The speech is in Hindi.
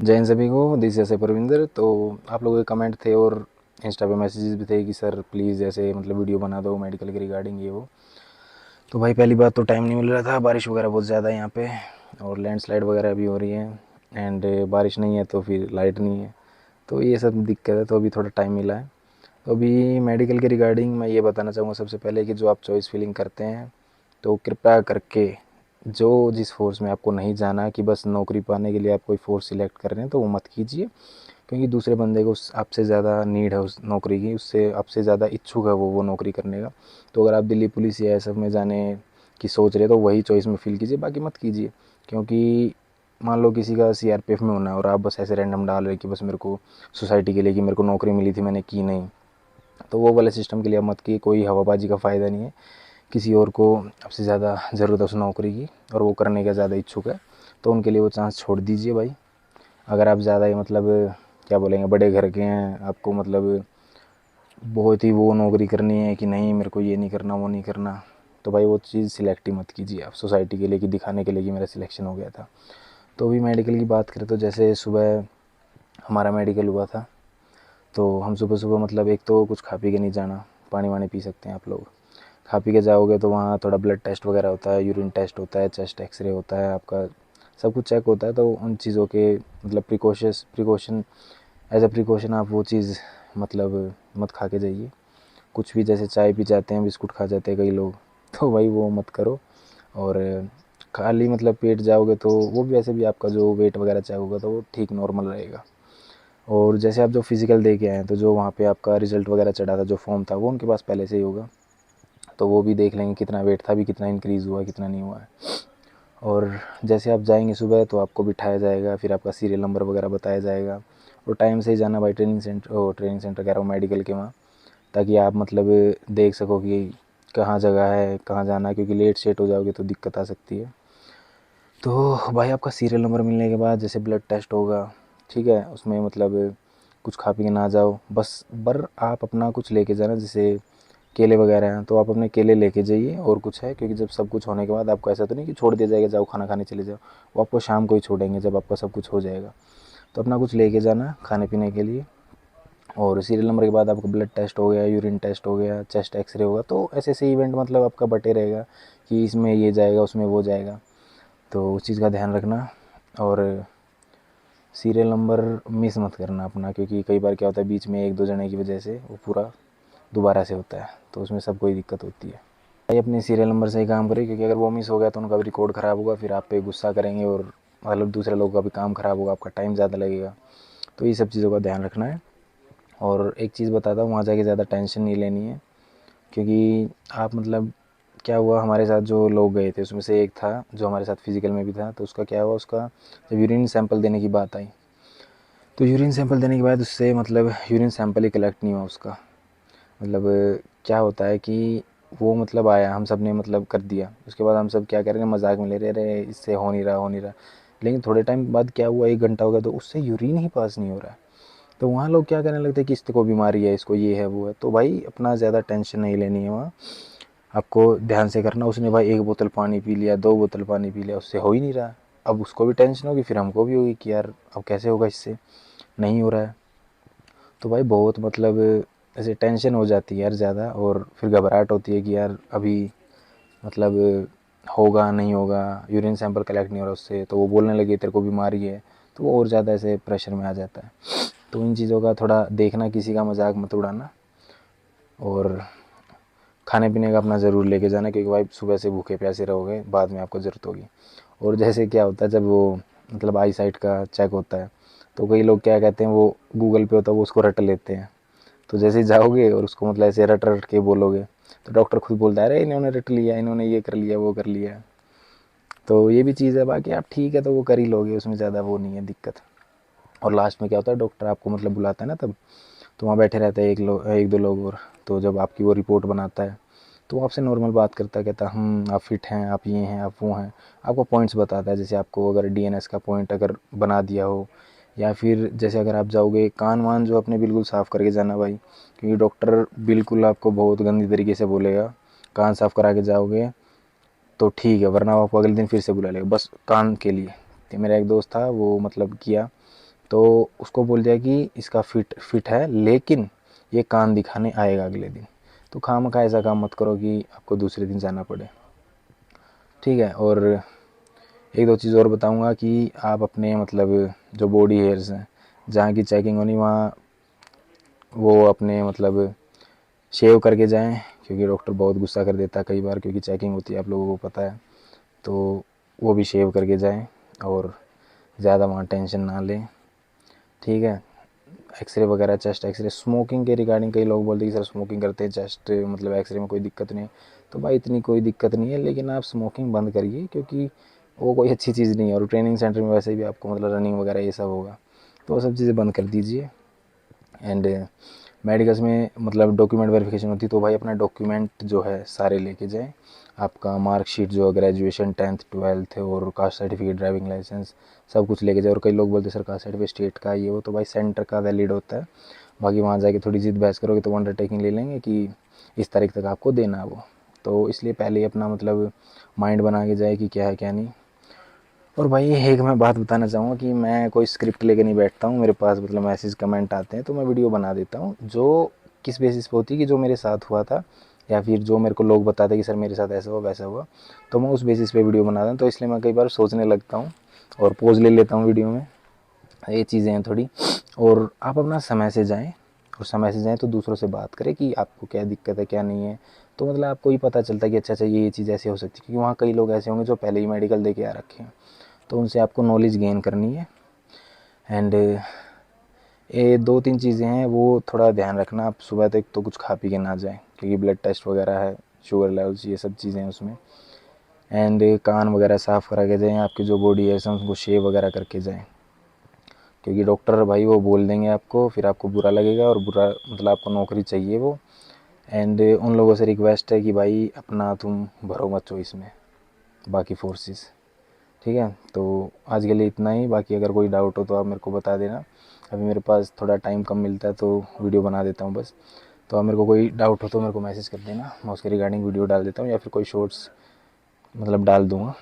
जय हिंद सभी को। दिस जैसे परविंदर। तो आप लोगों के कमेंट थे और इंस्टा पे मैसेजेस भी थे कि सर प्लीज़ ऐसे मतलब वीडियो बना दो मेडिकल के रिगार्डिंग ये वो। तो भाई पहली बात तो टाइम नहीं मिल रहा था, बारिश वगैरह बहुत ज़्यादा है यहाँ पे और लैंडस्लाइड वगैरह भी हो रही है। एंड बारिश नहीं है तो फिर लाइट नहीं है, तो ये सब दिक्कत है। तो अभी थोड़ा टाइम मिला है। तो अभी मेडिकल के रिगार्डिंग मैं ये बताना चाहूँगा सबसे पहले कि जो आप चॉइस फिलिंग करते हैं तो कृपया करके जो जिस फ़ोर्स में आपको नहीं जाना कि बस नौकरी पाने के लिए आप कोई फ़ोर्स सिलेक्ट कर रहे हैं तो वो मत कीजिए, क्योंकि दूसरे बंदे को उस आपसे ज़्यादा नीड है उस नौकरी की, उससे आपसे ज़्यादा इच्छुक है वो नौकरी करने का। तो अगर आप दिल्ली पुलिस या सब में जाने की सोच रहे तो वही चॉइस में फिल कीजिए, बाकी मत कीजिए। क्योंकि मान लो किसी का सीआरपीएफ में होना है और आप बस ऐसे रैंडम डाल रहे कि बस मेरे को सोसाइटी के लिए कि मेरे को नौकरी मिली थी मैंने की नहीं, तो वो वाले सिस्टम के लिए मत किए। कोई हवाबाजी का फ़ायदा नहीं है। किसी और को आपसे ज़्यादा ज़रूरत है उस नौकरी की और वो करने का ज़्यादा इच्छुक है, तो उनके लिए वो चांस छोड़ दीजिए भाई। अगर आप ज़्यादा ही मतलब क्या बोलेंगे बड़े घर के हैं, आपको मतलब बहुत ही वो नौकरी करनी है कि नहीं मेरे को ये नहीं करना वो नहीं करना, तो भाई वो चीज़ सिलेक्ट ही मत कीजिए आप सोसाइटी के लिए कि दिखाने के लिए कि मेरा सिलेक्शन हो गया था। तो अभी मेडिकल की बात करें तो जैसे सुबह हमारा मेडिकल हुआ था, तो हम सुबह सुबह मतलब एक तो कुछ खा पी के नहीं जाना, पानी वानी पी सकते हैं आप लोग। खा पी के जाओगे तो वहाँ थोड़ा ब्लड टेस्ट वगैरह होता है, यूरिन टेस्ट होता है, चेस्ट एक्सरे होता है, आपका सब कुछ चेक होता है। तो उन चीज़ों के मतलब प्रिकॉशन एज अ प्रिकॉशन आप वो चीज़ मतलब मत खा के जाइए। कुछ भी जैसे चाय पी जाते हैं, बिस्कुट खा जाते हैं कई लोग, तो भाई वो मत करो। और खाली मतलब पेट जाओगे तो वो भी वैसे भी आपका जो वेट वगैरह चेक होगा तो वो ठीक नॉर्मल रहेगा। और जैसे आप जो फिज़िकल दे के आए हैं तो जो वहाँ पे आपका रिज़ल्ट वगैरह चढ़ा था, जो फॉर्म था वो उनके पास पहले से ही होगा, तो वो भी देख लेंगे कितना वेट था, भी कितना इंक्रीज़ हुआ है कितना नहीं हुआ है। और जैसे आप जाएंगे सुबह तो आपको बिठाया जाएगा, फिर आपका सीरियल नंबर वगैरह बताया जाएगा। और टाइम से ही जाना भाई, ट्रेनिंग सेंटर कह रहा हूँ मेडिकल के वहाँ, ताकि आप मतलब देख सको कि कहाँ जगह है कहाँ जाना है, क्योंकि लेट सेट हो जाओगे तो दिक्कत आ सकती है। तो भाई आपका सीरियल नंबर मिलने के बाद जैसे ब्लड टेस्ट होगा, ठीक है, उसमें मतलब कुछ खा पी के ना जाओ, बस बर आप अपना कुछ लेके जाना, जैसे केले वगैरह हैं तो आप अपने केले लेके जाइए और कुछ है, क्योंकि जब सब कुछ होने के बाद आपको ऐसा तो नहीं कि छोड़ दिया जाएगा जाओ खाना खाने चले जाओ, वो आपको शाम को ही छोड़ेंगे जब आपका सब कुछ हो जाएगा। तो अपना कुछ लेके जाना खाने पीने के लिए। और सीरियल नंबर के बाद आपका ब्लड टेस्ट हो गया, यूरिन टेस्ट हो गया, चेस्ट एक्सरे होगा, तो ऐसे ऐसे इवेंट मतलब आपका बटे रहेगा कि इसमें ये जाएगा उसमें वो जाएगा, तो उस चीज़ का ध्यान रखना। और सीरियल नंबर मिस मत करना अपना, क्योंकि कई बार क्या होता है बीच में एक दो जने की वजह से वो पूरा दोबारा से होता है, तो उसमें सबको ही दिक्कत होती है। भाई अपने सीरियल नंबर से ही काम करें, क्योंकि अगर वो मिस हो गया तो उनका भी रिकॉर्ड ख़राब होगा, फिर आप पे गुस्सा करेंगे और मतलब दूसरे लोगों का भी काम ख़राब होगा, आपका टाइम ज़्यादा लगेगा। तो ये सब चीज़ों का ध्यान रखना है। और एक चीज़ बताता हूँ, वहाँ जाके ज़्यादा टेंशन नहीं लेनी है, क्योंकि आप मतलब क्या हुआ हमारे साथ जो लोग गए थे उसमें से एक था जो हमारे साथ फिज़िकल में भी था, तो उसका क्या हुआ, उसका जब यूरिन सैंपल देने की बात आई तो यूरिन सैंपल देने के बाद उससे मतलब यूरिन सैंपल ही कलेक्ट नहीं हुआ उसका। मतलब क्या होता है कि वो मतलब आया, हम सब ने मतलब कर दिया, उसके बाद हम सब क्या करेंगे मजाक में ले रहे अरे इससे हो नहीं रहा हो नहीं रहा। लेकिन थोड़े टाइम बाद क्या हुआ, 1 घंटा हो गया तो उससे यूरिन ही पास नहीं हो रहा है। तो वहाँ लोग क्या करने लगते हैं कि इसको बीमारी है, इसको ये है वो है, तो भाई अपना ज़्यादा टेंशन नहीं लेनी है वहाँ। आपको ध्यान से करना। उसने भाई 1 बोतल पानी पी लिया, 2 बोतल पानी पी लिया, उससे हो ही नहीं रहा। अब उसको भी टेंशन होगी, फिर हमको भी होगी कि यार अब कैसे होगा, इससे नहीं हो रहा है। तो भाई बहुत मतलब ऐसे टेंशन हो जाती है यार ज़्यादा, और फिर घबराहट होती है कि यार अभी मतलब होगा नहीं होगा, यूरिन सैंपल कलेक्ट नहीं हो रहा उससे, तो वो बोलने लगे तेरे को बीमारी है, तो वो और ज़्यादा ऐसे प्रेशर में आ जाता है। तो इन चीज़ों का थोड़ा देखना, किसी का मजाक मत उड़ाना। और खाने पीने का अपना ज़रूर लेके जाना, क्योंकि भाई सुबह से भूखे प्यासे रहोगे बाद में आपको ज़रूरत होगी। और जैसे क्या होता है जब वो मतलब आई साइट का चेक होता है, तो कई लोग क्या कहते हैं वो गूगल पे होता है वो उसको रट लेते हैं। तो जैसे ही जाओगे और उसको मतलब ऐसे रट रट के बोलोगे तो डॉक्टर खुद बोलता है अरे इन्होंने रट लिया, इन्होंने ये कर लिया वो कर लिया। तो ये भी चीज़ है, बाकी आप ठीक है तो वो कर ही लोगे, उसमें ज़्यादा वो नहीं है दिक्कत। और लास्ट में क्या होता है डॉक्टर आपको मतलब बुलाता है ना तब, तो वहाँ बैठे रहते हैं एक दो लोग और, तो जब आपकी वो रिपोर्ट बनाता है तो वो आपसे नॉर्मल बात करता है, कहता है आप फिट हैं, आप ये हैं, आप वो हैं। आपको पॉइंट्स बताता है, जैसे आपको अगर डीएनएस का पॉइंट अगर बना दिया हो, या फिर जैसे अगर आप जाओगे कान वान जो अपने बिल्कुल साफ़ करके जाना भाई, क्योंकि डॉक्टर बिल्कुल आपको बहुत गंदी तरीके से बोलेगा। कान साफ़ करा के जाओगे तो ठीक है, वरना वो आपको अगले दिन फिर से बुला लेगा बस कान के लिए। तो मेरा एक दोस्त था वो मतलब किया, तो उसको बोल दिया कि इसका फिट है, लेकिन ये कान दिखाने आएगा अगले दिन। तो खामखा ऐसा काम मत करो कि आपको दूसरे दिन जाना पड़े, ठीक है। और एक दो चीज़ और बताऊंगा कि आप अपने मतलब जो बॉडी हेयर्स हैं, जहाँ की चेकिंग होनी वहाँ वो अपने मतलब शेव करके जाएं, क्योंकि डॉक्टर बहुत गुस्सा कर देता है कई बार, क्योंकि चेकिंग होती है आप लोगों को पता है। तो वो भी शेव करके जाएं और ज़्यादा वहाँ टेंशन ना लें, ठीक है। एक्सरे वगैरह, चेस्ट एक्सरे, स्मोकिंग के रिगार्डिंग कई लोग बोलते हैं कि सर स्मोकिंग करते हैं चेस्ट मतलब एक्सरे में कोई दिक्कत नहीं है। तो भाई इतनी कोई दिक्कत नहीं है, लेकिन आप स्मोकिंग बंद करिए, क्योंकि वो कोई अच्छी चीज़ नहीं है। और ट्रेनिंग सेंटर में वैसे भी आपको मतलब रनिंग वगैरह ये सब होगा, तो वो सब चीज़ें बंद कर दीजिए। एंड मेडिकल्स में मतलब डॉक्यूमेंट वेरिफिकेशन होती है, तो भाई अपना डॉक्यूमेंट जो है सारे लेके जाएं। आपका मार्कशीट जो ग्रेजुएशन 10th 12th है, और कास्ट सर्टिफिकेट, ड्राइविंग लाइसेंस, सब कुछ लेके जाए। और कई लोग बोलते हैं सर कास्ट सर्टिफिकेट स्टेट का ये वो, तो भाई सेंटर का वैलिड होता है। बाकी वहाँ जाके थोड़ी जिद बहस करोगे तो वो अंडरटेकिंग ले लेंगे कि इस तारीख तक आपको देना है वो। तो इसलिए पहले ही अपना मतलब माइंड बना के जाए कि क्या है क्या नहीं। और भाई एक मैं बात बताना चाहूँगा कि मैं कोई स्क्रिप्ट लेके नहीं बैठता हूँ, मेरे पास मतलब मैसेज कमेंट आते हैं तो मैं वीडियो बना देता हूँ, जो किस बेसिस पे होती है कि जो मेरे साथ हुआ था, या फिर जो मेरे को लोग बताते हैं कि सर मेरे साथ ऐसा हुआ वैसा हुआ, तो मैं उस बेसिस पे वीडियो बनाता हूँ। तो इसलिए मैं कई बार सोचने लगता हूँ और पोज ले लेता हूँ वीडियो में, ये चीज़ें हैं थोड़ी। और आप अपना समय से जाएँ, और समय से जाएँ तो दूसरों से बात करें कि आपको क्या दिक्कत है क्या नहीं है। तो मतलब आपको ही पता चलता है कि अच्छा अच्छा ये चीज़ ऐसी हो सकती है, क्योंकि वहाँ कई लोग ऐसे होंगे जो पहले ही मेडिकल दे के आ रखे हैं, तो उनसे आपको नॉलेज गेन करनी है। एंड ये दो तीन चीज़ें हैं वो थोड़ा ध्यान रखना, आप सुबह तक तो कुछ खा पी के ना जाएं, क्योंकि ब्लड टेस्ट वगैरह है, शुगर लेवल्स, ये सब चीज़ें हैं उसमें। एंड कान वगैरह साफ़ करा के जाएँ, आपकी जो बॉडी है उनको शेव वगैरह करके जाएँ, क्योंकि डॉक्टर भाई वो बोल देंगे आपको, फिर आपको बुरा लगेगा, और बुरा मतलब आपको नौकरी चाहिए वो। एंड उन लोगों से रिक्वेस्ट है कि भाई अपना तुम भरो मत चॉइस में बाकी फोर्सेस, ठीक है। तो आज के लिए इतना ही, बाकी अगर कोई डाउट हो तो आप मेरे को बता देना। अभी मेरे पास थोड़ा टाइम कम मिलता है तो वीडियो बना देता हूँ बस। तो आप मेरे को कोई डाउट हो तो मेरे को मैसेज कर देना, मैं उसके रिगार्डिंग वीडियो डाल देता हूँ, या फिर कोई शॉर्ट्स मतलब डाल दूँगा।